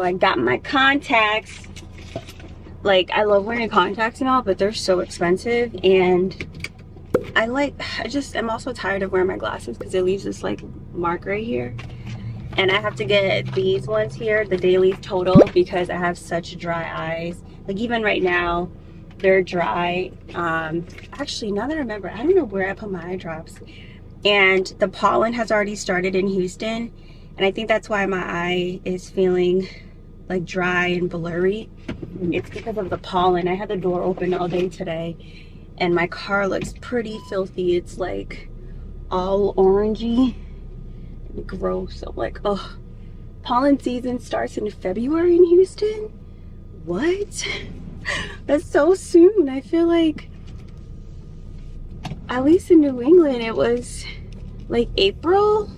So I got my contacts. Like, I love wearing contacts and all, but they're so expensive, and I'm also tired of wearing my glasses because it leaves this like mark right here. And I have to get these ones here, the Daily Total, because I have such dry eyes. Like, even right now, they're dry. Actually, now that I remember, I don't know where I put my eye drops. And the pollen has already started in Houston, and I think that's why my eye is feeling like dry and blurry. It's because of the pollen. I had the door open all day today, and my car looks pretty filthy. It's like all orangey and gross. I'm like, oh, pollen season starts in February in Houston? What? That's so soon. I feel like, at least in New England, it was like April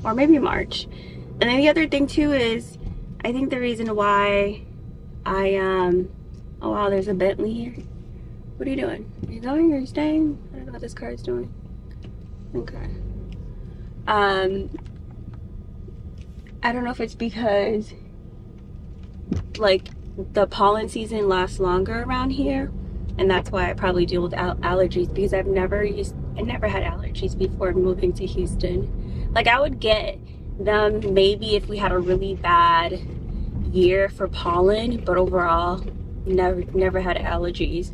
or maybe March. And then the other thing too is, I think the reason why oh wow, there's a Bentley here. What are you doing? Are you going or are you staying? I don't know what this car is doing. Okay. I don't know if it's because like the pollen season lasts longer around here, and that's why I probably deal with allergies, because I never had allergies before moving to Houston. Like, I would get them maybe if we had a really bad year for pollen, but overall never had allergies.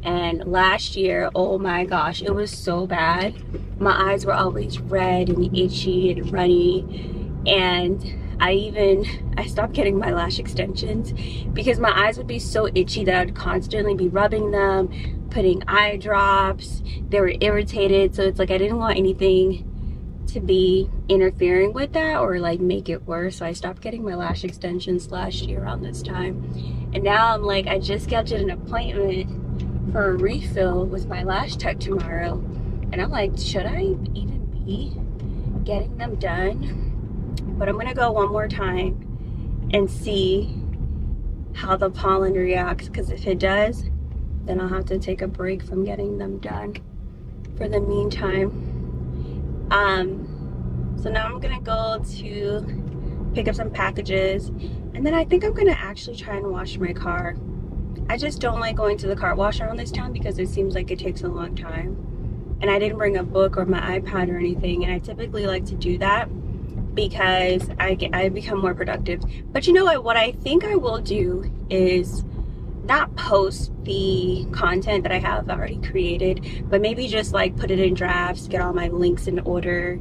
And last year, oh my gosh, it was so bad. My eyes were always red and itchy and runny, and I stopped getting my lash extensions because my eyes would be so itchy that I'd constantly be rubbing them, putting eye drops. They were irritated, so it's like I didn't want anything to be interfering with that or like make it worse. So I stopped getting my lash extensions last year around this time. And now I'm like, I just scheduled an appointment for a refill with my lash tech tomorrow. And I'm like, should I even be getting them done? But I'm gonna go one more time and see how the pollen reacts, because if it does, then I'll have to take a break from getting them done for the meantime. So now I'm gonna go to pick up some packages, and then I think I'm gonna actually try and wash my car. I just don't like going to the car wash around this town because it seems like it takes a long time. And I didn't bring a book or my iPad or anything, and I typically like to do that because I become more productive. But you know what I think I will do is not post the content that I have already created, but maybe just like put it in drafts, get all my links in order,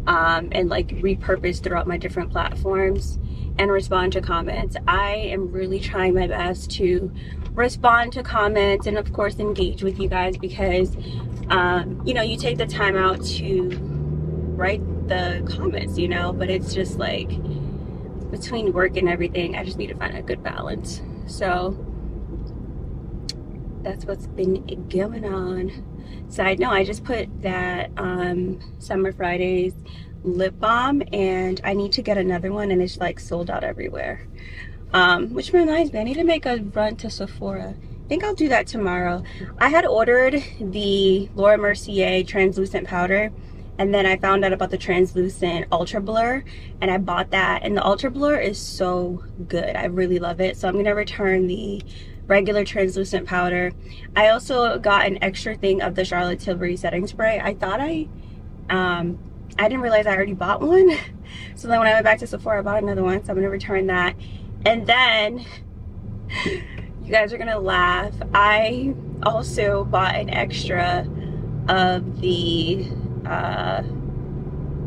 and like repurpose throughout my different platforms and respond to comments. I am really trying my best to respond to comments and of course engage with you guys, because you know, you take the time out to write the comments, you know, but it's just like between work and everything, I just need to find a good balance. So that's what's been going on. Side note, I just put that Summer Fridays lip balm, and I need to get another one, and it's like sold out everywhere. Which reminds me, I need to make a run to Sephora. I think I'll do that tomorrow. I had ordered the Laura Mercier translucent powder, and then I found out about the translucent ultra blur, and I bought that, and the ultra blur is so good. I really love it. So I'm gonna return the regular translucent powder. I also got an extra thing of the Charlotte Tilbury setting spray. I thought I didn't realize I already bought one. So then when I went back to Sephora, I bought another one, so I'm gonna return that. And then you guys are gonna laugh, I also bought an extra of the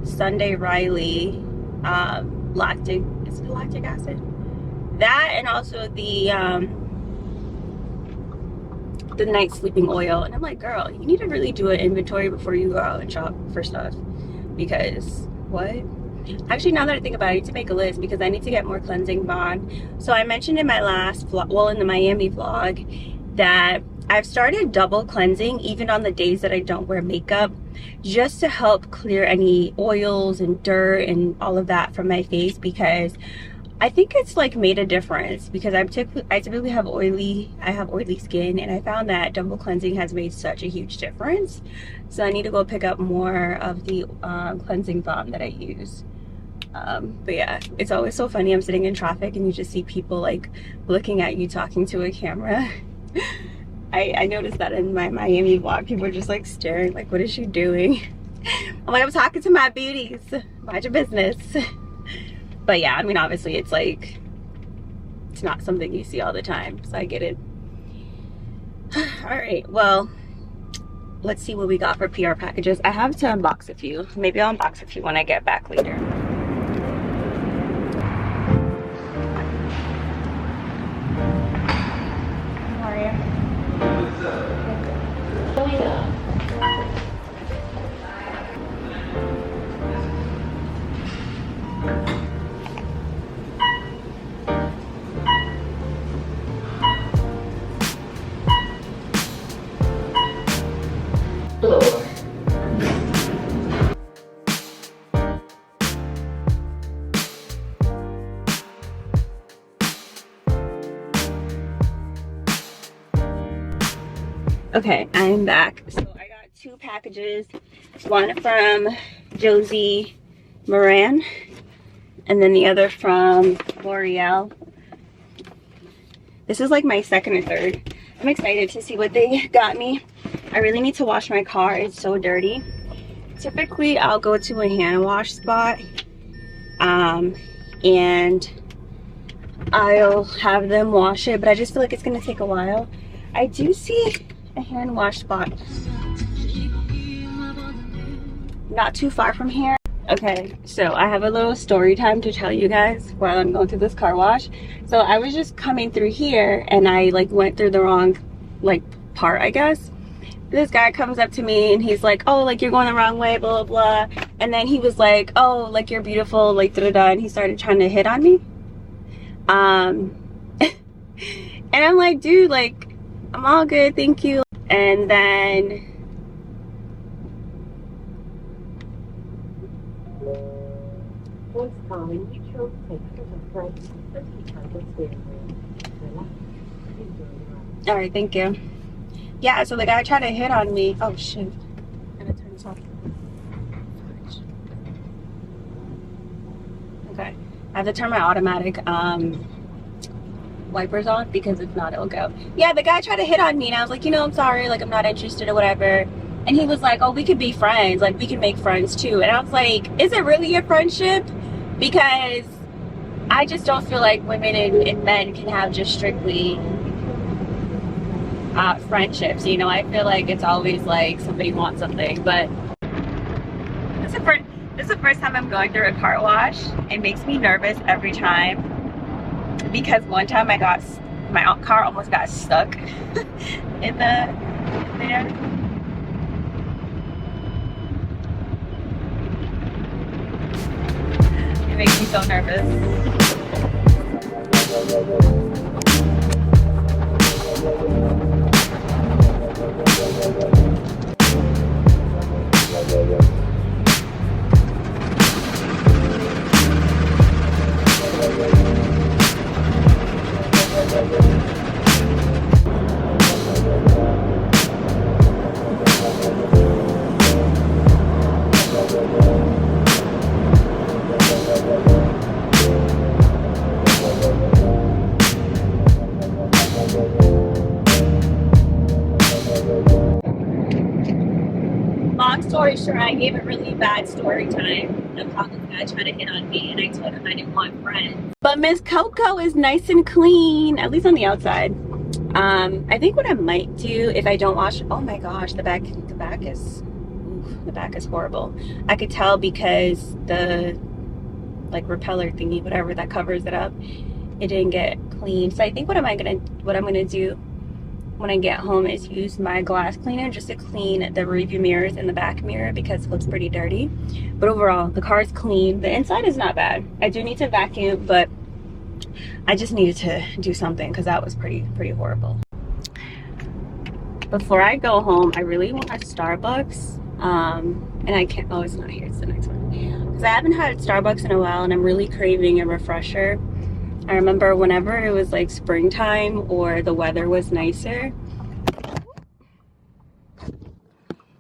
Sunday Riley lactic acid, that, and also the night sleeping oil. And I'm like, girl, you need to really do an inventory before you go out and shop for stuff, because what? Actually, now that I think about it, I need to make a list because I need to get more cleansing balm. So I mentioned in my last vlog, well, in the Miami vlog, that I've started double cleansing even on the days that I don't wear makeup, just to help clear any oils and dirt and all of that from my face, because I think it's like made a difference, because I typically have oily skin, and I found that double cleansing has made such a huge difference. So I need to go pick up more of the cleansing balm that I use. But yeah, it's always so funny. I'm sitting in traffic and you just see people like looking at you talking to a camera. I noticed that in my Miami vlog. People are just like staring, like, what is she doing? I'm like, I'm talking to my beauties. Mind your business. But yeah, I mean, obviously it's like, it's not something you see all the time, so I get it. All right, well, let's see what we got for PR packages. I have to unbox a few. Maybe I'll unbox a few when I get back later. How are you? Okay, I'm back. So I got 2 packages. One from Josie Moran, and then the other from L'Oreal. This is like my second or third. I'm excited to see what they got me. I really need to wash my car. It's so dirty. Typically, I'll go to a hand wash spot, and I'll have them wash it, but I just feel like it's gonna take a while. I do see a hand wash spot not too far from here. Okay, so I have a little story time to tell you guys while I'm going through this car wash. So I was just coming through here and I like went through the wrong like part, I guess. This guy comes up to me and he's like, oh, like you're going the wrong way, blah blah blah. And then he was like, oh, like you're beautiful, like da da da, and he started trying to hit on me. And I'm like, dude, like I'm all good, thank you. And then all right, thank you. Yeah, so the guy tried to hit on me. Oh shit, I'm gonna turn this off. Okay, I have to turn my automatic wipers on because if not it'll go. Yeah, the guy tried to hit on me and I was like, you know, I'm sorry, like I'm not interested or whatever. And he was like, oh, we could be friends, like we can make friends too. And I was like, is it really a friendship? Because I just don't feel like women and men can have just strictly friendships, you know. I feel like it's always like somebody wants something. But this is the first time I'm going through a car wash. It makes me nervous every time because one time my car almost got stuck in there. It makes me so nervous. Long story short, I gave a really bad story time about this guy trying to hit on me, and I told him I didn't want friends. But Miss Coco is nice and clean, at least on the outside. I think what I might do if I don't wash, oh my gosh, the back is horrible. I could tell because the like repeller thingy, whatever that covers it up, it didn't get clean. So I think what I'm gonna do when I get home is use my glass cleaner just to clean the rearview mirrors and the back mirror because it looks pretty dirty. But overall, the car is clean. The inside is not bad. I do need to vacuum, but I just needed to do something because that was pretty horrible. Before I go home, I really want a Starbucks. And I can't, oh, it's not here, it's the next one. Because I haven't had Starbucks in a while and I'm really craving a refresher. I remember whenever it was like springtime or the weather was nicer,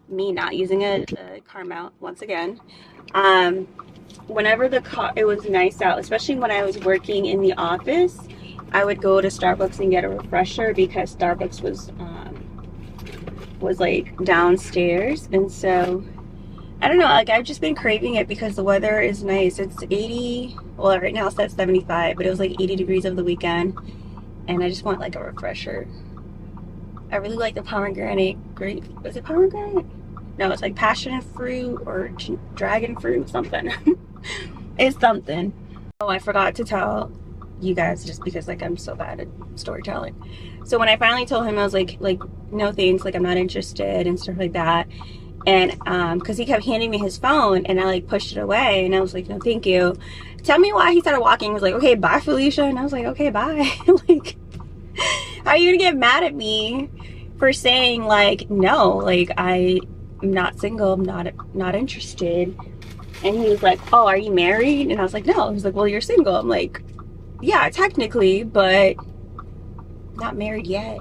me not using a car mount once again, whenever it was nice out, especially when I was working in the office, I would go to Starbucks and get a refresher because Starbucks was like downstairs. And so I don't know, like I've just been craving it because the weather is nice. It's 80, well right now it's at 75, but it was like 80 degrees over the weekend, and I just want like a refresher. I really like the pomegranate grape. Is it pomegranate? No, it's like passion fruit or dragon fruit, something. It's something. Oh, I forgot to tell you guys just because like I'm so bad at storytelling. So when I finally told him, I was like no thanks, like I'm not interested and stuff like that. And because he kept handing me his phone and I like pushed it away and I was like, no thank you. Tell me why he started walking. He was like, okay, bye Felicia. And I was like, okay, bye. Like, how are you gonna get mad at me for saying like no, like I'm not single, I'm not interested? And he was like, oh, are you married? And I was like, no. He was like, well, you're single. I'm like, yeah, technically, but not married yet.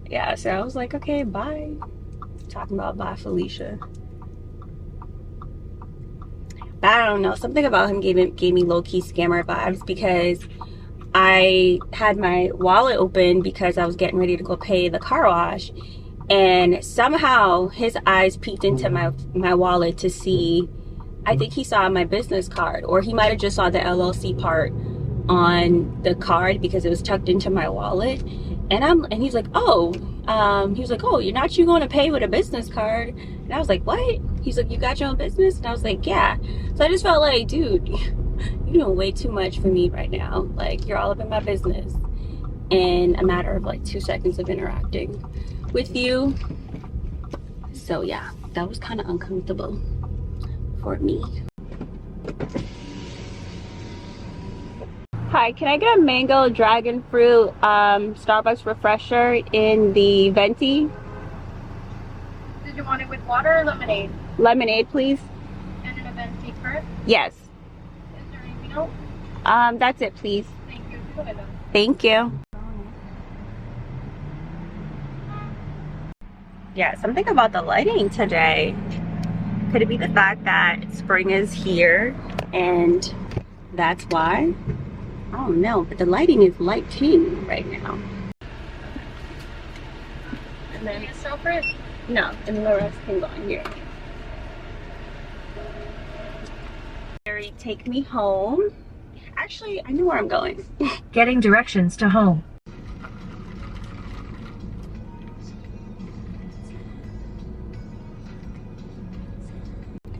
Yeah, so I was like, okay, bye. Talking about bye Felicia. But I don't know, something about him gave me low-key scammer vibes because I had my wallet open because I was getting ready to go pay the car wash, and somehow his eyes peeked into my wallet to see, I think he saw my business card, or he might have just saw the LLC part on the card because it was tucked into my wallet. And he's like, oh, he was like, oh, you're not going to pay with a business card? And I was like, what? He's like, you got your own business? And I was like, yeah. So I just felt like, dude, you're doing way too much for me right now. Like, you're all up in my business in a matter of like 2 seconds of interacting with you. So yeah, that was kind of uncomfortable for me. Hi, can I get a mango dragon fruit Starbucks refresher in the venti? Did you want it with water or lemonade? Lemonade, please. And in a venti, correct? Yes. Is there anything else? That's it, please. Thank you. Go ahead. Thank you. Yeah, something about the lighting today. Could it be the fact that spring is here and that's why? Oh no, but the lighting is light pink right now. And then Is it separate? no, and the rest can go in here. Mary, take me home. Actually, I know where I'm going. Getting directions to home.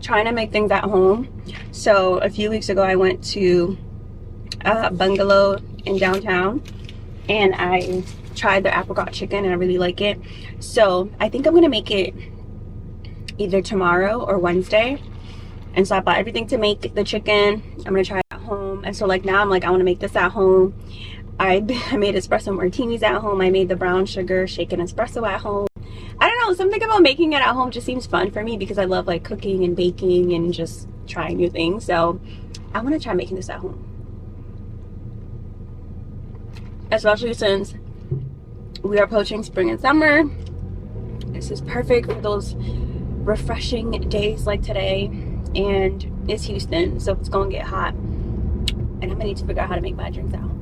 Trying to make things at home. So a few weeks ago I went to a bungalow in downtown and I tried their apricot chicken and I really like it. So I think I'm gonna make it either tomorrow or Wednesday. And so I bought everything to make the chicken. I'm gonna try it at home. And so like now I'm like, I want to make this at home. I made espresso martinis at home. I made the brown sugar shaken espresso at home. I don't know, something about making it at home just seems fun for me because I love like cooking and baking and just trying new things. So I want to try making this at home, especially since we are approaching spring and summer. This is perfect for those refreshing days like today. And it's Houston, so it's gonna get hot and I'm gonna need to figure out how to make my drinks at home.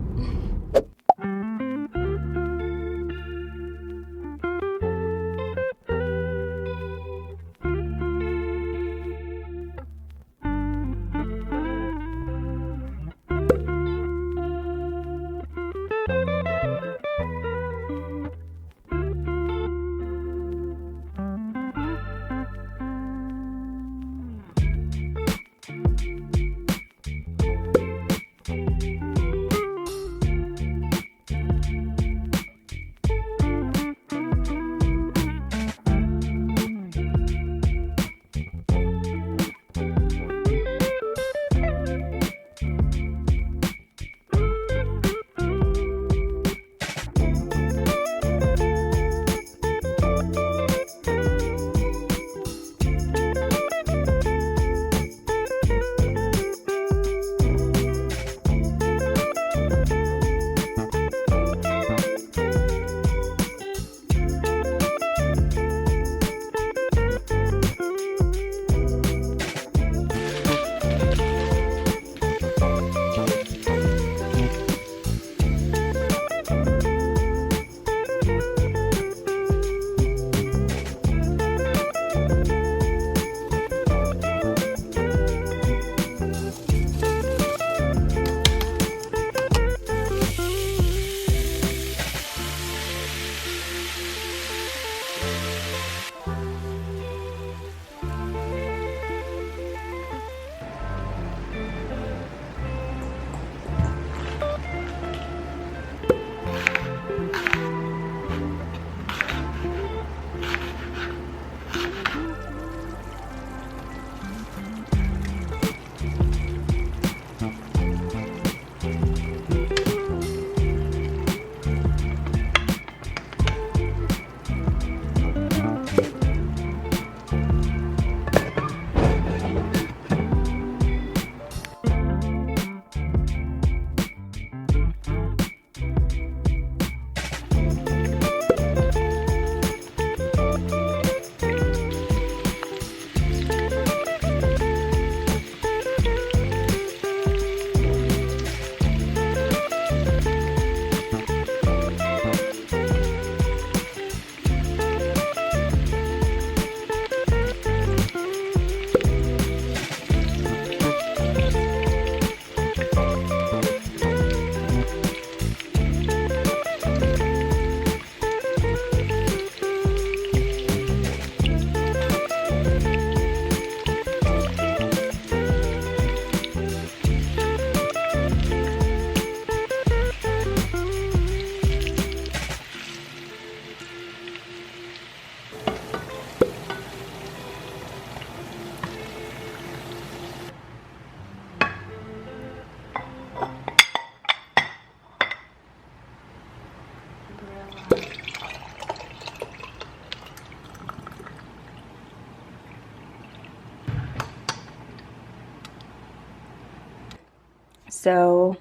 so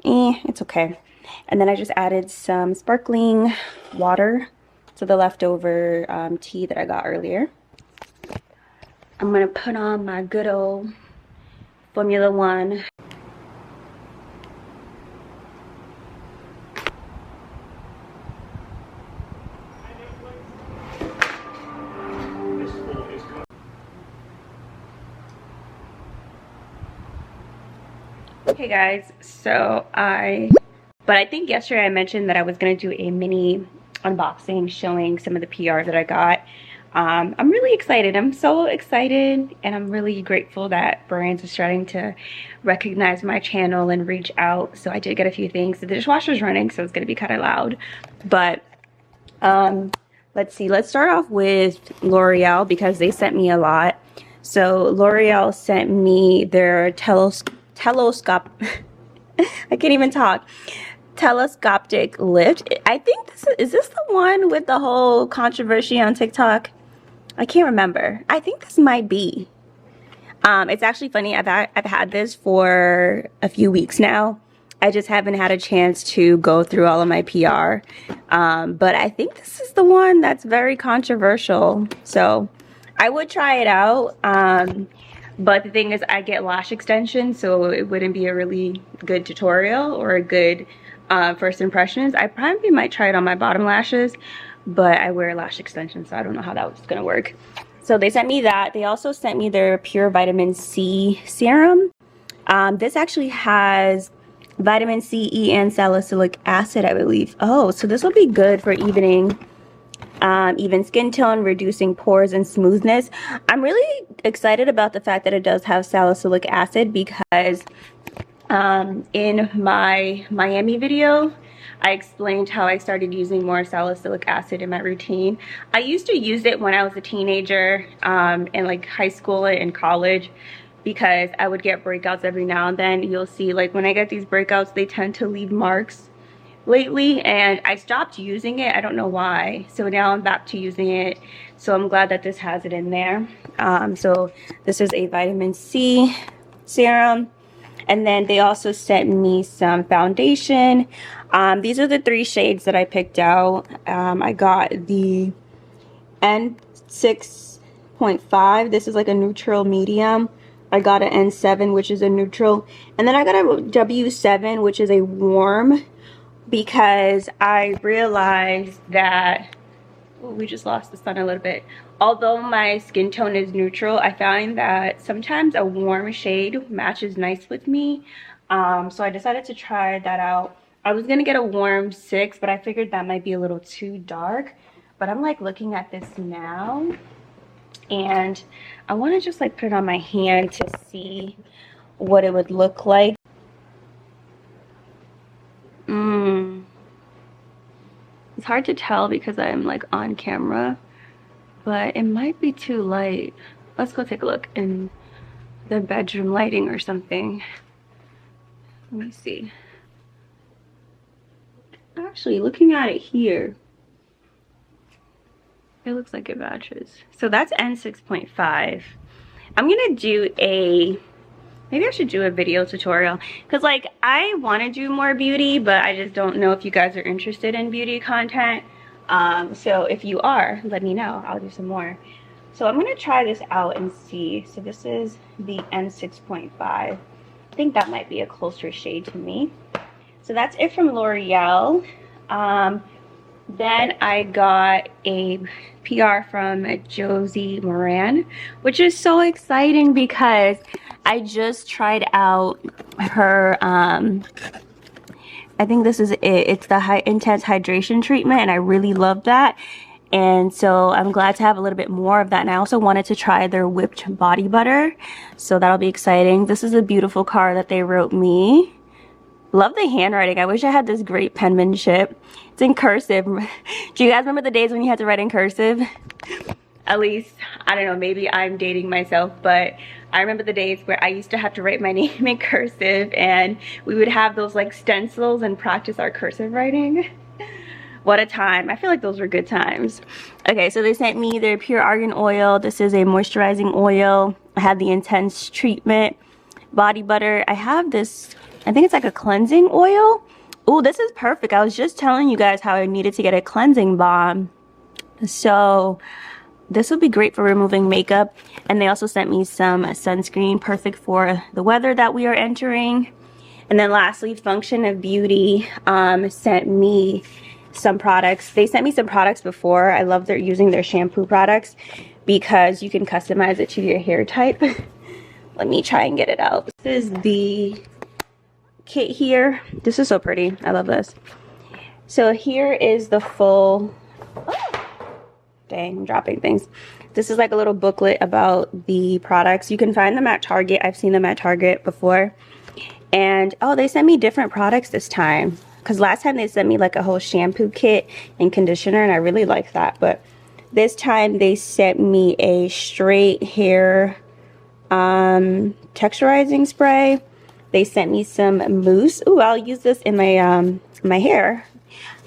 it's okay. And then I just added some sparkling water to the leftover tea that I got earlier. I'm gonna put on my good old Formula One. Okay guys, so I think yesterday I mentioned that I was going to do a mini unboxing showing some of the PR that I got. I'm really excited. I'm so excited, and I'm really grateful that brands are starting to recognize my channel and reach out. So I did get a few things. The dishwasher's running, so it's going to be kind of loud. But let's see. Let's start off with L'Oreal because they sent me a lot. So L'Oreal sent me their telescope. I can't even talk. Telescopic lift. I think is this the one with the whole controversy on TikTok? I can't remember. I think this might be. It's actually funny. I've had this for a few weeks now. I just haven't had a chance to go through all of my PR. But I think this is the one that's very controversial. So I would try it out. But the thing is, I get lash extensions, so it wouldn't be a really good tutorial or a good first impressions. I probably might try it on my bottom lashes, but I wear lash extensions, so I don't know how that was gonna work. So they sent me that. They also sent me their pure vitamin C serum. This actually has vitamin C, E, and salicylic acid, I believe. Oh, so this will be good for evening. Even skin tone, reducing pores and smoothness. I'm really excited about the fact that it does have salicylic acid because in my Miami video, I explained how I started using more salicylic acid in my routine. I used to use it when I was a teenager in like high school and college because I would get breakouts every now and then. You'll see like when I get these breakouts, they tend to leave marks lately, and I stopped using it. I don't know why. So now I'm back to using it. So I'm glad that this has it in there. So this is a vitamin C serum. And then they also sent me some foundation. These are the 3 shades that I picked out. I got the N6.5. This is like a neutral medium. I got an N7, which is a neutral. And then I got a W7, which is a warm, because I realized that we just lost the sun a little bit. Although my skin tone is neutral, I find that sometimes a warm shade matches nice with me. So I decided to try that out. I was gonna get a warm 6, but I figured that might be a little too dark. But I'm like looking at this now, and I want to just like put it on my hand to see what it would look like. It's hard to tell because I'm like on camera, but it might be too light. Let's go take a look in the bedroom lighting or something. Let me see. Actually, looking at it here, it looks like it matches. So that's N6.5. I'm gonna do maybe I should do a video tutorial, because like I want to do more beauty, but I just don't know if you guys are interested in beauty content. So if you are, let me know. I'll do some more. So I'm going to try this out and see. So this is the N6.5. I think that might be a closer shade to me. So that's it from L'Oreal. Then I got a PR from Josie Moran, which is so exciting because I just tried out her, I think this is it. It's the intense hydration treatment, and I really love that. And so I'm glad to have a little bit more of that. And I also wanted to try their whipped body butter. So that'll be exciting. This is a beautiful card that they wrote me. Love the handwriting. I wish I had this great penmanship. It's in cursive. Do you guys remember the days when you had to write in cursive? At least, I don't know, maybe I'm dating myself, but I remember the days where I used to have to write my name in cursive, and we would have those like stencils and practice our cursive writing. What a time. I feel like those were good times. Okay, so they sent me their pure argan oil. This is a moisturizing oil. I have the intense treatment body butter. I have this I think it's like a cleansing oil. Oh, this is perfect. I was just telling you guys how I needed to get a cleansing balm. So this would be great for removing makeup. And they also sent me some sunscreen, perfect for the weather that we are entering. And then lastly, Function of Beauty sent me some products. They sent me some products before. I love using their shampoo products because you can customize it to your hair type. Let me try and get it out. This is the kit here. This is so pretty. I love this. So here is the full, dang, I'm dropping things. This is like a little booklet about the products. You can find them at Target. I've seen them at Target before. And oh, they sent me different products this time. Because last time they sent me like a whole shampoo kit and conditioner, and I really liked that. But this time they sent me a straight hair texturizing spray. They sent me some mousse. Ooh, I'll use this in my hair.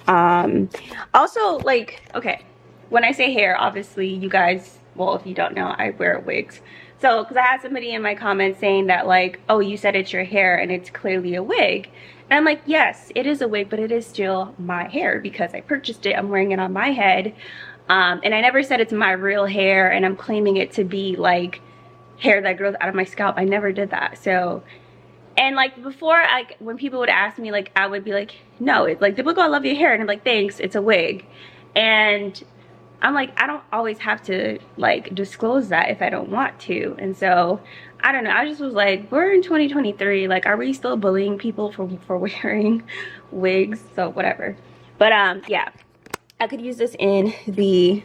Also, like, okay, when I say hair, obviously you guys, well, if you don't know, I wear wigs. So, because I had somebody in my comments saying that, like, oh, you said it's your hair and it's clearly a wig. And I'm like, yes, it is a wig, but it is still my hair because I purchased it. I'm wearing it on my head. And I never said it's my real hair and I'm claiming it to be, like, hair that grows out of my scalp. I never did that. So, and, like, before, like, when people would ask me, like, I would be like, no, it's like, they'd be like, oh, I love your hair. And I'm like, thanks, it's a wig. And I'm like, I don't always have to, like, disclose that if I don't want to. And so, I don't know, I just was like, we're in 2023, like, are we still bullying people for wearing wigs? So whatever. But yeah, I could use this in the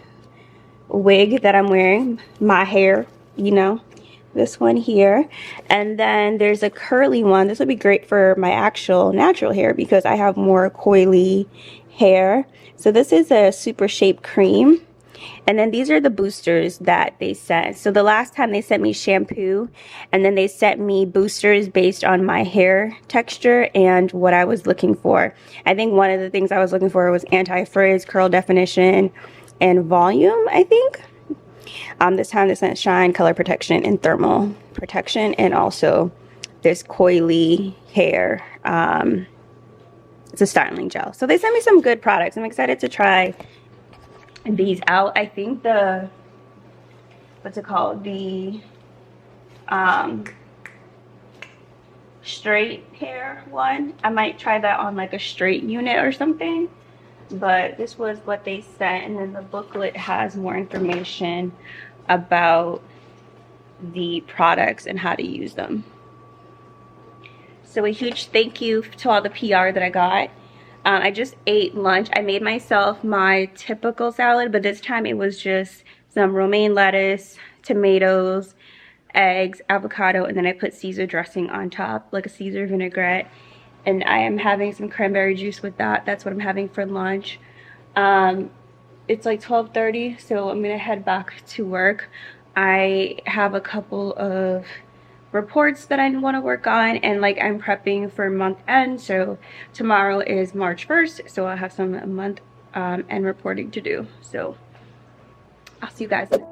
wig that I'm wearing, my hair, you know, this one here. And then there's a curly one. This would be great for my actual natural hair because I have more coily hair. So this is a super shape cream. And then these are the boosters that they sent. So the last time they sent me shampoo, and then they sent me boosters based on my hair texture and what I was looking for. I think one of the things I was looking for was anti-frizz, curl definition, and volume, I think. This time they sent shine, color protection, and thermal protection, and also this coily hair. It's a styling gel. So they sent me some good products. I'm excited to try these out. I think the, what's it called, the straight hair one, I might try that on like a straight unit or something. But this was what they sent, and then the booklet has more information about the products and how to use them. So a huge thank you to all the PR that I got. I just ate lunch. I made myself my typical salad, but this time it was just some romaine lettuce, tomatoes, eggs, avocado, and then I put Caesar dressing on top, like a Caesar vinaigrette. And I am having some cranberry juice with that. That's what I'm having for lunch. It's like 12:30, so I'm gonna head back to work. I have a couple of reports that I want to work on, and like I'm prepping for month end. So tomorrow is March 1st, so I'll have some month end reporting to do. So I'll see you guys later.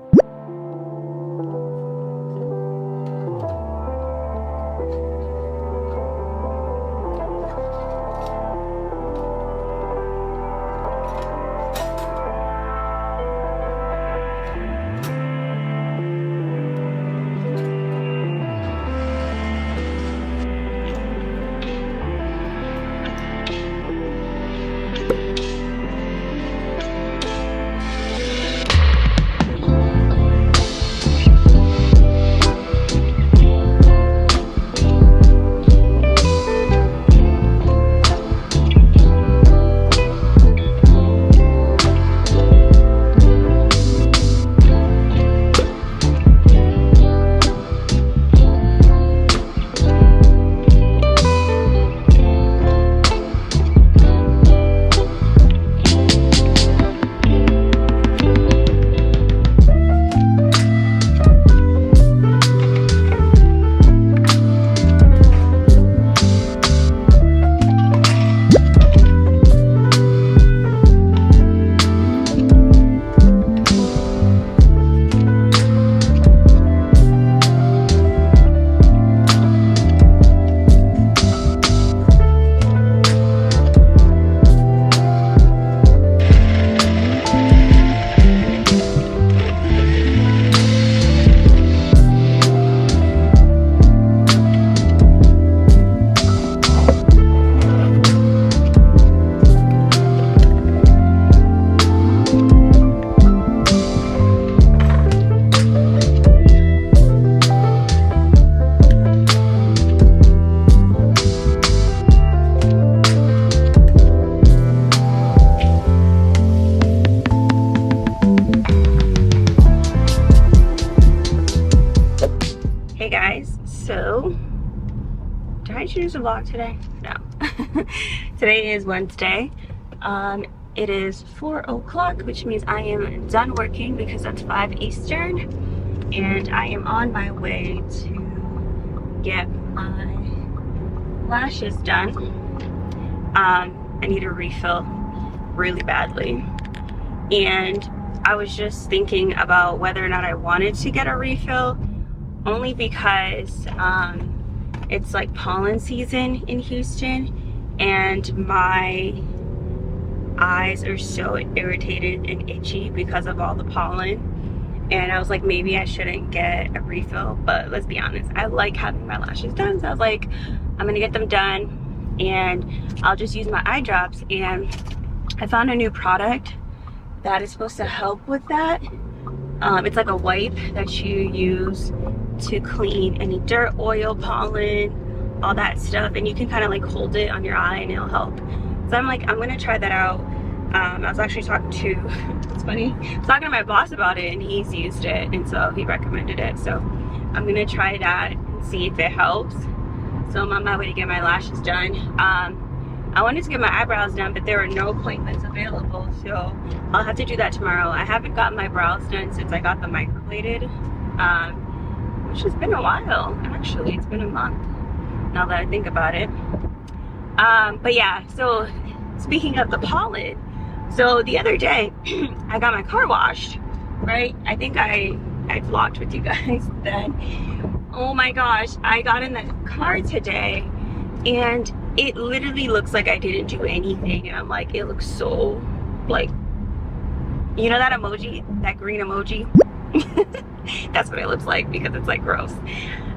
vlog today? No. Today is Wednesday. It is 4 o'clock, which means I am done working because that's 5 Eastern. And I am on my way to get my lashes done. I need a refill really badly. And I was just thinking about whether or not I wanted to get a refill, only because it's like pollen season in Houston and my eyes are so irritated and itchy because of all the pollen. And I was like, maybe I shouldn't get a refill, but let's be honest, I like having my lashes done. So I was like, I'm gonna get them done and I'll just use my eye drops. And I found a new product that is supposed to help with that. It's like a wipe that you use to clean any dirt, oil, pollen, all that stuff, and you can kind of like hold it on your eye and it'll help. So I'm like, I'm gonna try that out. I was actually talking to, it's funny, I was talking to my boss about it and he's used it and so he recommended it. So I'm gonna try that and see if it helps. So I'm on my way to get my lashes done. I wanted to get my eyebrows done, but there are no appointments available, so I'll have to do that tomorrow. I haven't gotten my brows done since I got them microbladed, which has been a while, actually. It's been a month, now that I think about it. But yeah, so speaking of the pollen, so the other day, I got my car washed, right? I think I vlogged with you guys then. Oh my gosh, I got in the car today, and it literally looks like I didn't do anything. And I'm like, it looks so, like, you know that emoji, that green emoji? That's what it looks like because it's like gross.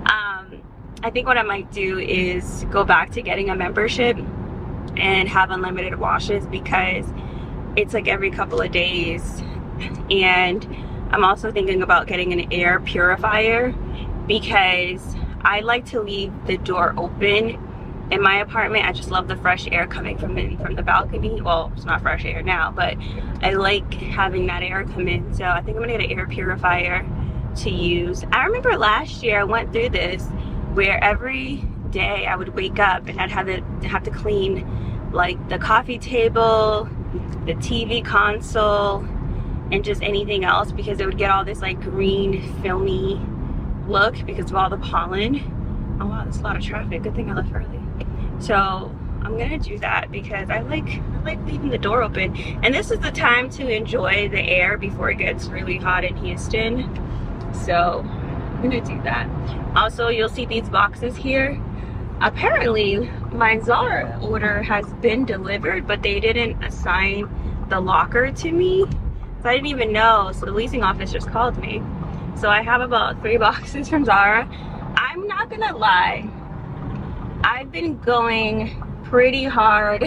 I think what I might do is go back to getting a membership and have unlimited washes, because it's like every couple of days. And I'm also thinking about getting an air purifier, because I like to leave the door open in my apartment. I just love the fresh air coming from the balcony. Well, it's not fresh air now, but I like having that air come in. So I think I'm gonna get an air purifier to use. I remember last year I went through this where every day I would wake up and I'd have to clean like the coffee table, the TV console, and just anything else, because it would get all this like green filmy look because of all the pollen. Oh wow, there's a lot of traffic. Good thing I left early. So I'm gonna do that because I like leaving the door open, and this is the time to enjoy the air before it gets really hot in Houston. So I'm gonna do that. Also, you'll see these boxes here. Apparently my Zara order has been delivered, but they didn't assign the locker to me, so I didn't even know. So the leasing office just called me. So I have about 3 boxes from Zara. I'm not gonna lie, I've been going pretty hard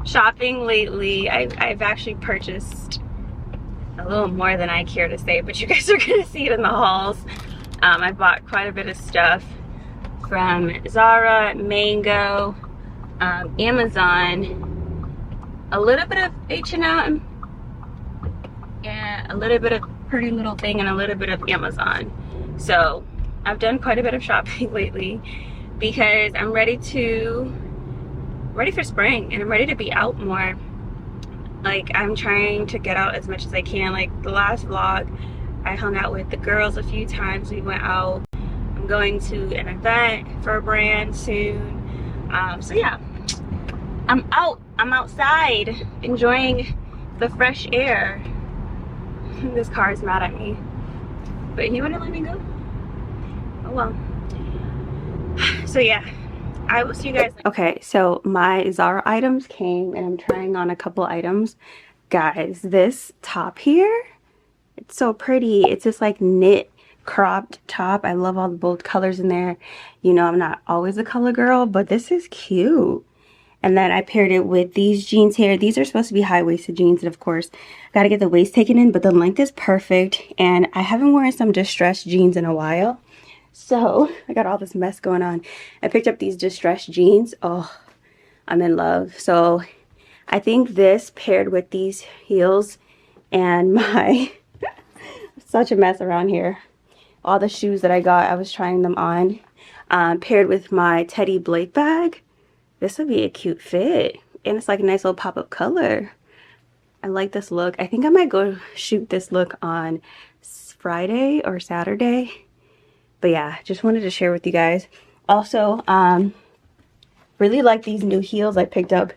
shopping lately. I've actually purchased a little more than I care to say, but you guys are gonna see it in the hauls. I bought quite a bit of stuff from Zara, Mango, Amazon, a little bit of H&M, and a little bit of Pretty Little Thing, and a little bit of Amazon. So I've done quite a bit of shopping lately because I'm ready for spring, and I'm ready to be out more. Like, I'm trying to get out as much as I can. Like the last vlog, I hung out with the girls a few times. We went out. I'm going to an event for a brand soon. So yeah, I'm outside enjoying the fresh air. This car is mad at me, but he wouldn't let me go. Oh well. So yeah, I will see you guys. Okay, so my Zara items came and I'm trying on a couple items. Guys, this top here, it's so pretty. It's this like knit cropped top. I love all the bold colors in there. You know, I'm not always a color girl, but this is cute. And then I paired it with these jeans here. These are supposed to be high-waisted jeans, and of course, got to get the waist taken in, but the length is perfect. And I haven't worn some distressed jeans in a while, so I got all this mess going on. I picked up these distressed jeans. Oh, I'm in love. So I think this paired with these heels and my such a mess around here. All the shoes that I got, I was trying them on. paired with my Teddy Blake bag. This would be a cute fit. And it's like a nice little pop-up color. I like this look. I think I might go shoot this look on Friday or Saturday. But yeah, just wanted to share with you guys. Also, really like these new heels I picked up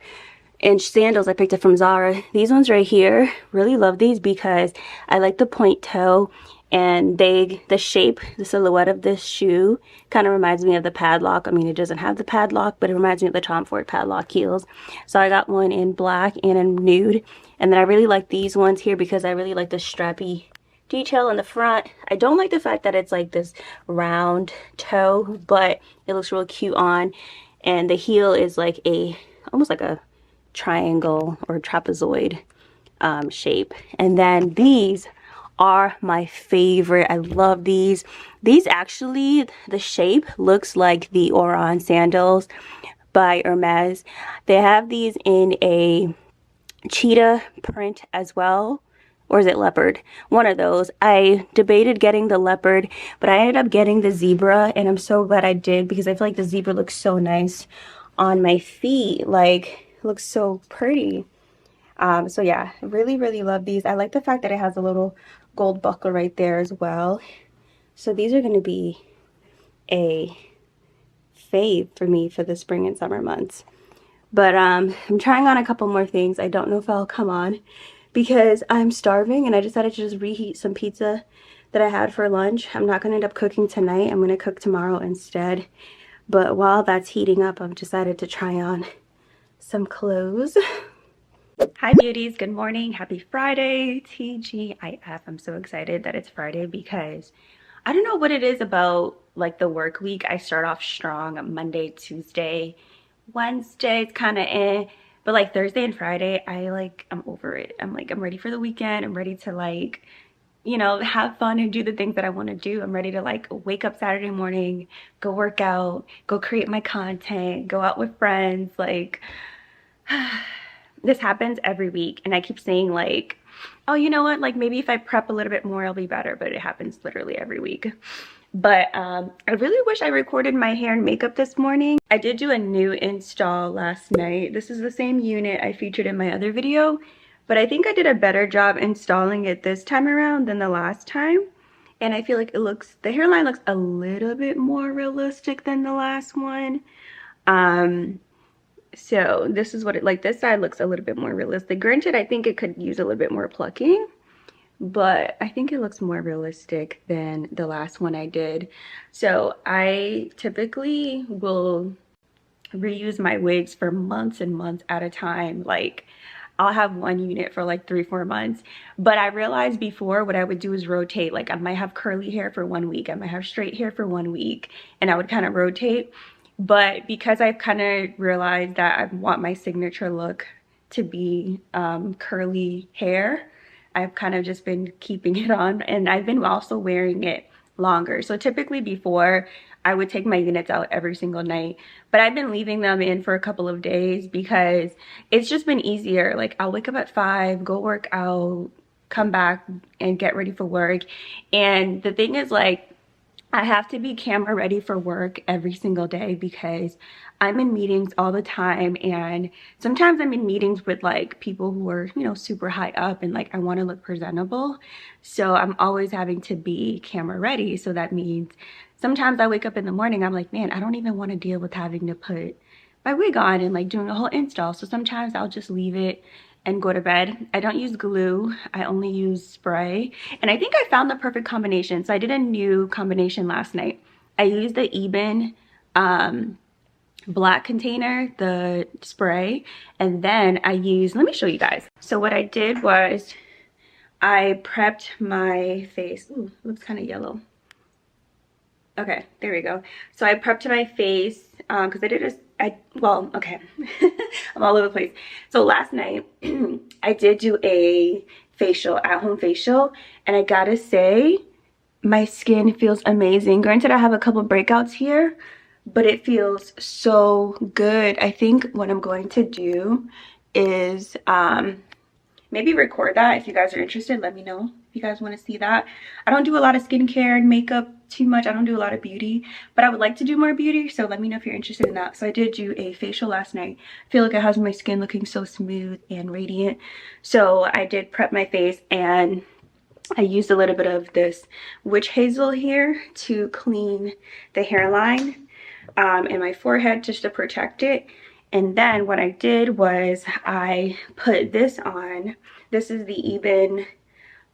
and sandals I picked up from Zara. These ones right here, really love these because I like the point toe, and the shape, the silhouette of this shoe kind of reminds me of the padlock. I mean, it doesn't have the padlock, but it reminds me of the Tom Ford padlock heels. So I got one in black and in nude. And then I really like these ones here because I really like the strappy detail in the front. I don't like the fact that it's like this round toe, but it looks real cute on. And the heel is like almost like a triangle or trapezoid shape. And then these are my favorite. I love these. These actually, the shape looks like the Errands sandals by Errands. They have these in a cheetah print as well, or is it leopard? One of those. I debated getting the leopard, but I ended up getting the zebra, and I'm so glad I did because I feel like the zebra looks so nice on my feet. Like, it looks so pretty. So yeah, really love these. I like the fact that it has a little gold buckle right there as well. So these are going to be a fave for me for the spring and summer months. But I'm trying on a couple more things. I don't know if I'll come on because I'm starving, and I decided to just reheat some pizza that I had for lunch. I'm not going to end up cooking tonight. I'm going to cook tomorrow instead. But while that's heating up, I've decided to try on some clothes. Hi beauties, good morning, happy Friday, TGIF. I'm so excited that it's Friday because I don't know what it is about like the work week. I start off strong Monday, Tuesday, Wednesday it's kind of but like Thursday and Friday I'm over it. I'm ready for the weekend. I'm ready to like, you know, have fun and do the things that I want to do. I'm ready to like wake up Saturday morning, go work out, go create my content, go out with friends, like this happens every week, and I keep saying like, oh, you know what, like maybe if I prep a little bit more I'll be better, but it happens literally every week. But I really wish I recorded my hair and makeup this morning. I did do a new install last night. This is the same unit I featured in my other video, but I think I did a better job installing it this time around than the last time. And I feel like the hairline looks a little bit more realistic than the last one. So this is what it, like this side looks a little bit more realistic. Granted, I think it could use a little bit more plucking, but I think it looks more realistic than the last one I did. So I typically will reuse my wigs for months and months at a time. Like I'll have one unit for like 3-4 months. But I realized before what I would do is rotate. Like I might have curly hair for 1 week, I might have straight hair for 1 week, and I would kind of rotate. But because I've kind of realized that I want my signature look to be curly hair, I've kind of just been keeping it on, and I've been also wearing it longer. So typically before, I would take my units out every single night, but I've been leaving them in for a couple of days because it's just been easier. Like I'll wake up at 5, go work out, come back and get ready for work. And the thing is, like, I have to be camera ready for work every single day because I'm in meetings all the time, and sometimes I'm in meetings with like people who are, you know, super high up, and like I want to look presentable. So I'm always having to be camera ready. So that means sometimes I wake up in the morning, I'm like, man, I don't even want to deal with having to put my wig on and like doing a whole install. So sometimes I'll just leave it and go to bed. I don't use glue, I only use spray. And I think I found the perfect combination. So I did a new combination last night. I used the Eben black container, the spray, and then I used, let me show you guys. So what I did was I prepped my face. Ooh, looks kind of yellow. Okay, there we go. So I prepped my face because I did okay. I'm all over the place. So last night I did do a facial, at-home facial, and I gotta say my skin feels amazing. Granted, I have a couple breakouts here, but it feels so good. I think what I'm going to do is maybe record that. If you guys are interested, let me know if you guys want to see that. I don't do a lot of skincare and makeup too much. I don't do a lot of beauty, but I would like to do more beauty, so let me know if you're interested in that. So I did do a facial last night. I feel like it has my skin looking so smooth and radiant. So I did prep my face, and I used a little bit of this witch hazel here to clean the hairline and my forehead, just to protect it. And then what I did was I put this on. This is the Eben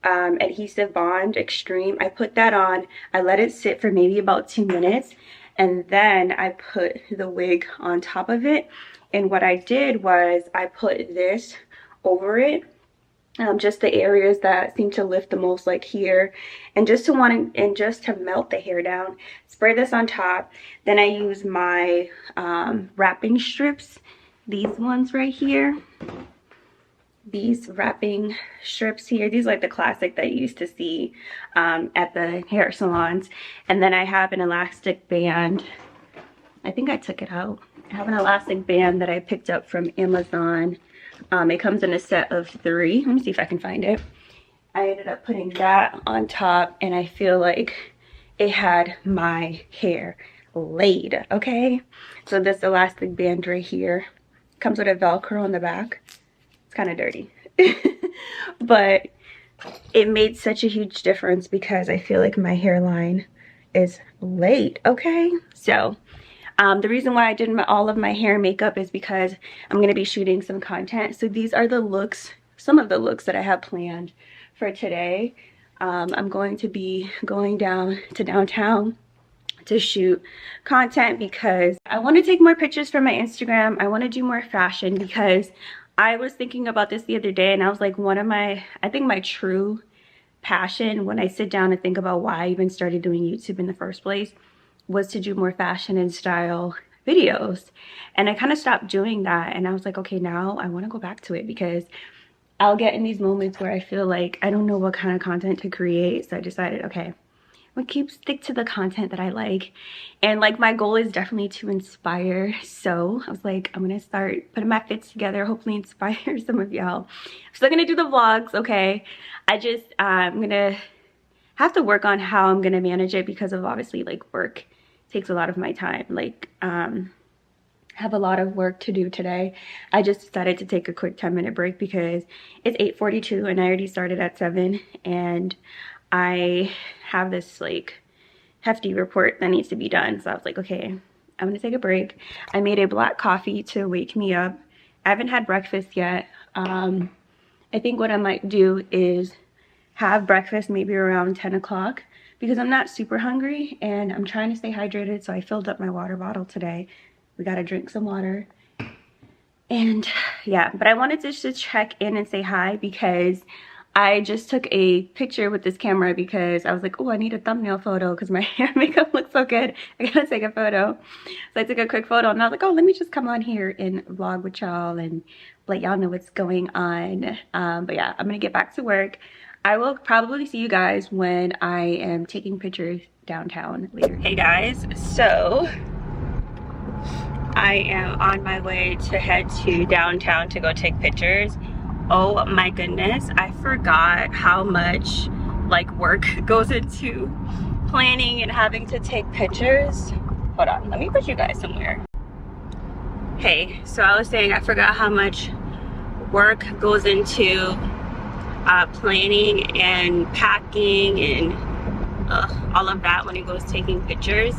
Adhesive Bond Extreme. I put that on. I let it sit for maybe about 2 minutes, and then I put the wig on top of it. And what I did was I put this over it, just the areas that seem to lift the most, like here, and just to melt the hair down. Spray this on top. Then I use my wrapping strips, these ones right here. These wrapping strips here, these are like the classic that you used to see at the hair salons. And then I have an elastic band. I think I took it out. I have an elastic band that I picked up from Amazon. It comes in a set of 3. Let me see if I can find it. I ended up putting that on top, and I feel like it had my hair laid, okay? So this elastic band right here comes with a Velcro on the back. Kind of dirty, but it made such a huge difference because I feel like my hairline is laid, okay? So the reason why I did all of my hair and makeup is because I'm going to be shooting some content. So these are the looks, some of the looks that I have planned for today. I'm going to be going down to downtown to shoot content because I want to take more pictures for my Instagram. I want to do more fashion because I was thinking about this the other day, and I was like, I think my true passion when I sit down and think about why I even started doing YouTube in the first place was to do more fashion and style videos. And I kind of stopped doing that, and I was like, okay, now I want to go back to it because I'll get in these moments where I feel like I don't know what kind of content to create. So I decided, okay, I'm gonna stick to the content that I like. And like my goal is definitely to inspire. So I was like, I'm gonna start putting my fits together, hopefully inspire some of y'all. I'm still gonna do the vlogs, okay? I'm gonna have to work on how I'm gonna manage it because of obviously like work takes a lot of my time. Like I have a lot of work to do today. I just decided to take a quick 10-minute break because it's 8:42 and I already started at 7, and I have this like hefty report that needs to be done. So I was like, okay, I'm gonna take a break. I made a black coffee to wake me up. I haven't had breakfast yet. I think what I might do is have breakfast maybe around 10 o'clock because I'm not super hungry and I'm trying to stay hydrated. So I filled up my water bottle today. We gotta drink some water. And yeah, but I wanted to just check in and say hi because I just took a picture with this camera because I was like, oh, I need a thumbnail photo because my hair and makeup looks so good. I gotta take a photo. So I took a quick photo and I was like, oh, let me just come on here and vlog with y'all and let y'all know what's going on. But yeah, I'm gonna get back to work. I will probably see you guys when I am taking pictures downtown later. Hey guys, so I am on my way to head to downtown to go take pictures. Oh my goodness, I forgot how much like work goes into planning and having to take pictures. Hold on, let me put you guys somewhere. Hey, so I was saying I forgot how much work goes into planning and packing and all of that when it goes taking pictures.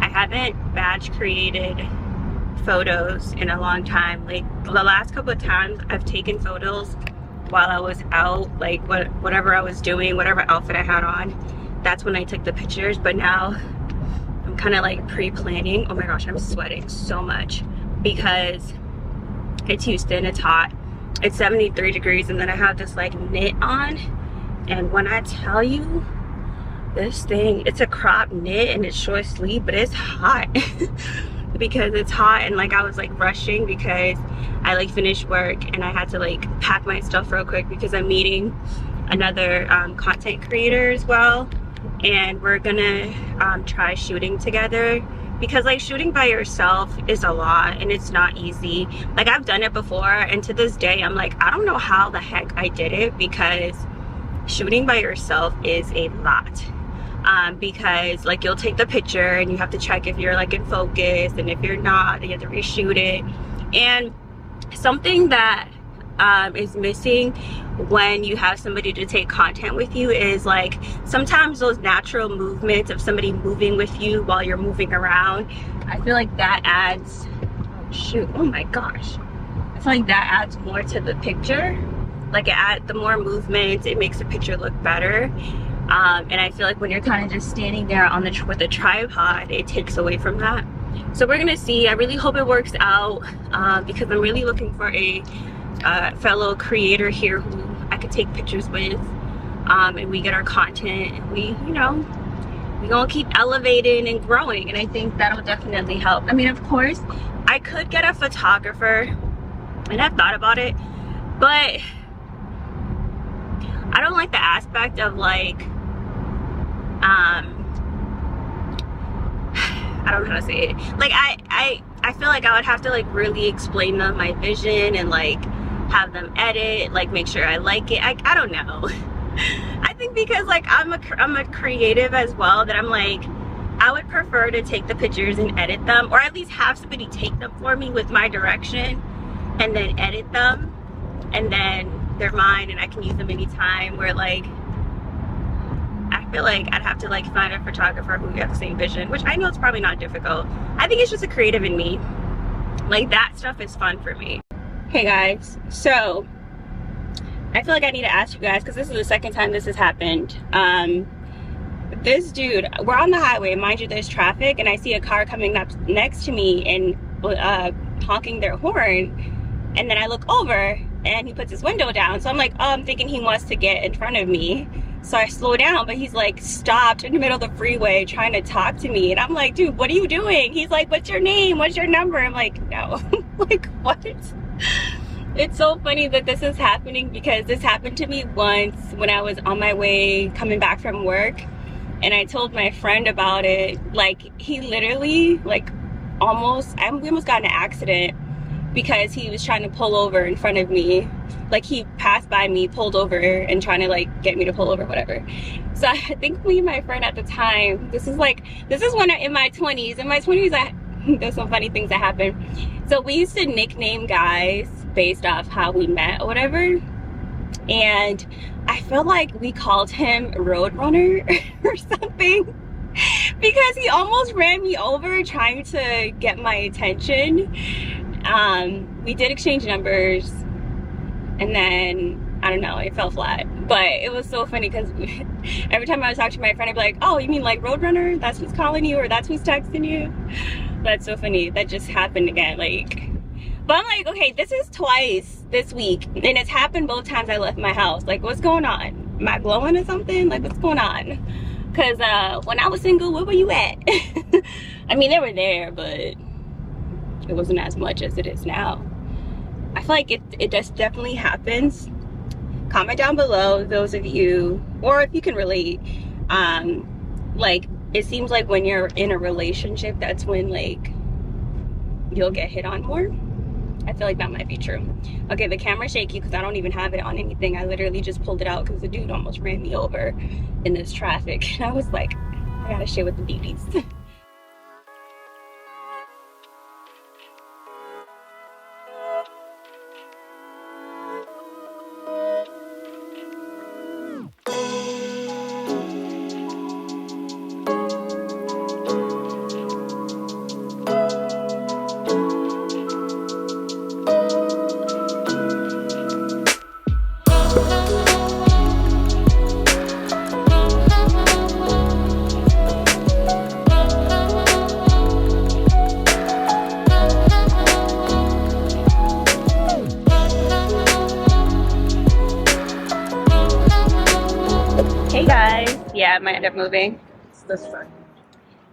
I haven't batch created photos in a long time. Like the last couple of times I've taken photos while I was out, like whatever I was doing, whatever outfit I had on, that's when I took the pictures. But now I'm kind of like pre-planning. Oh my gosh, I'm sweating so much because it's Houston, it's hot, it's 73 degrees, and then I have this like knit on, and when I tell you this thing, it's a crop knit and it's short sleeve, but it's hot. Because it's hot, and like I was like rushing because I like finished work and I had to like pack my stuff real quick because I'm meeting another content creator as well, and we're gonna try shooting together because like shooting by yourself is a lot and it's not easy. Like I've done it before, and to this day I'm like, I don't know how the heck I did it because shooting by yourself is a lot. Because like you'll take the picture and you have to check if you're like in focus, and if you're not, then you have to reshoot it. And something that is missing when you have somebody to take content with you is like sometimes those natural movements of somebody moving with you while you're moving around. I feel like that adds, oh shoot, oh my gosh, I feel like that adds more to the picture. Like the more movement, it makes the picture look better. And I feel like when you're kind of just standing there on with a tripod, it takes away from that. So we're gonna see. I really hope it works out, because I'm really looking for a fellow creator here who I could take pictures with, and we get our content, and we, you know, we gonna keep elevating and growing, and I think that'll definitely help. I mean, of course, I could get a photographer, and I've thought about it, but I don't like the aspect of like, I don't know how to say it. Like I feel like I would have to like really explain them my vision and like have them edit, like make sure I like it. I don't know. I think because like I'm a creative as well, that I'm like, I would prefer to take the pictures and edit them, or at least have somebody take them for me with my direction and then edit them, and then they're mine and I can use them anytime. Where like I feel like I'd have to like find a photographer who has the same vision, which I know it's probably not difficult. I think it's just a creative in me. Like that stuff is fun for me. Hey guys, so I feel like I need to ask you guys, because this is the second time this has happened. This dude, we're on the highway, mind you, there's traffic, and I see a car coming up next to me and honking their horn, and then I look over and he puts his window down. So I'm like, oh, I'm thinking he wants to get in front of me. So I slow down, but he's like stopped in the middle of the freeway trying to talk to me. And I'm like, dude, what are you doing? He's like, what's your name? What's your number? I'm like, no. Like, what? It's so funny that this is happening, because this happened to me once when I was on my way coming back from work. And I told my friend about it. Like, he literally, like, we almost got in an accident because he was trying to pull over in front of me. Like, he passed by me, pulled over, and trying to like get me to pull over, whatever. So I think me and my friend at the time, this is when I'm in my 20s. In my 20s, there's some funny things that happen. So we used to nickname guys based off how we met or whatever. And I feel like we called him Roadrunner or something, because he almost ran me over trying to get my attention. We did exchange numbers, and then I don't know, it fell flat. But it was so funny because every time I was talking to my friend, I'd be like, oh, you mean like Roadrunner? That's who's calling you, or that's who's texting you? That's so funny. That just happened again. Like, but I'm like, okay, this is twice this week, and it's happened both times I left my house. Like, what's going on? Am I glowing or something? Like, what's going on? Because when I was single, where were you at? I mean, they were there, but it wasn't as much as it is now. I feel like it just definitely happens. Comment down below, those of you, or if you can relate. Like, it seems like when you're in a relationship, that's when like you'll get hit on more. I feel like that might be true. Okay, the camera's shaky because I don't even have it on anything. I literally just pulled it out because the dude almost ran me over in this traffic. And I was like, I gotta share with the beauties. Hey guys, yeah, I might end up moving. This fun.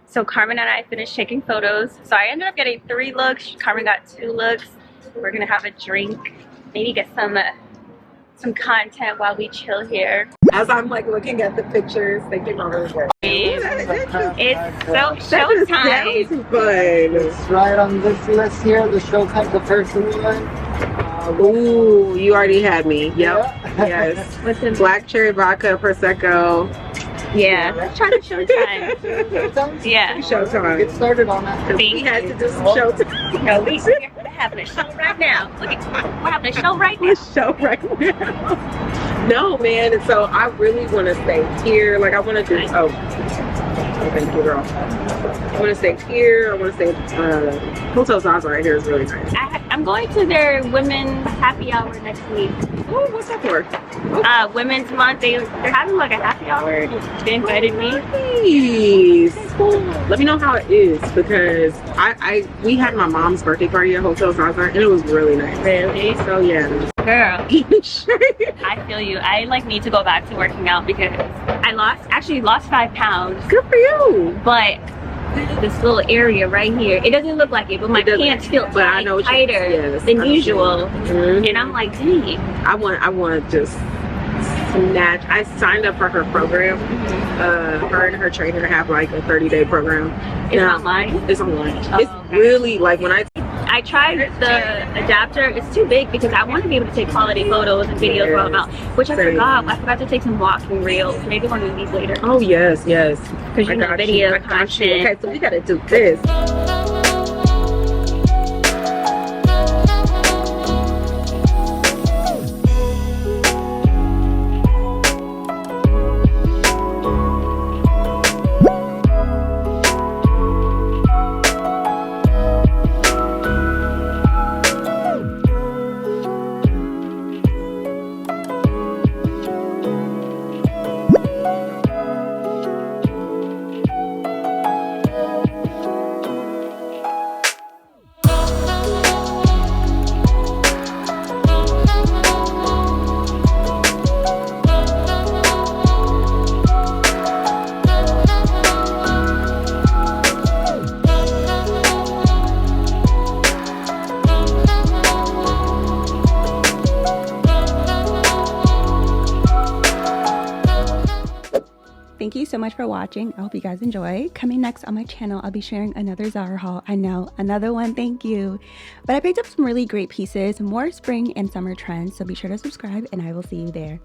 So Carmen and I finished taking photos. So I ended up getting 3 looks. Carmen got 2 looks. We're gonna have a drink, maybe get some content while we chill here. As I'm like looking at the pictures, thinking about it. It's so showtime. Fun. It's right on this list here, the showtime, the first one. Ooh, you already had me. Yep. Yes. What's in Black cherry vodka, prosecco. Yeah. Let's try the showtime. Yeah. Showtime. Get started on that. We had to do some showtime. No, we're having a show right now. Look at, we're having a show right now. Show right now. No, man. And so I really want to stay here. Like I want to do. Oh, thank you, girl. I want to stay here. I want to stay. Hotel Zaza right here is really nice. I'm going to their women's happy hour next week. Oh, what's that for? Women's Month. They're having like a happy hour. They invited me. Nice. Let me know how it is because we had my mom's birthday party at Hotel Zaza and it was really nice. Really? So yeah. Girl, I feel you. I like need to go back to working out because I lost 5 pounds. Good for you. But this little area right here, it doesn't look like it, but my pants feel tighter than usual. Mm-hmm. And I'm like, dang. I want to just snatch. I signed up for her program. Her and her trainer have like a 30-day program. It's online? It's online. Oh, it's okay. really like when I tried the adapter. It's too big because I want to be able to take quality photos and videos while I'm out, which I forgot. I forgot to take some walking reels. Maybe one of these later. Oh yes, yes. Because you know video content. Okay, so we gotta do this. Thank you so much for watching. I hope you guys enjoy. Coming next on my channel, I'll be sharing another Zara haul. I know, another one, thank you. But I picked up some really great pieces, more spring and summer trends, so be sure to subscribe and I will see you there.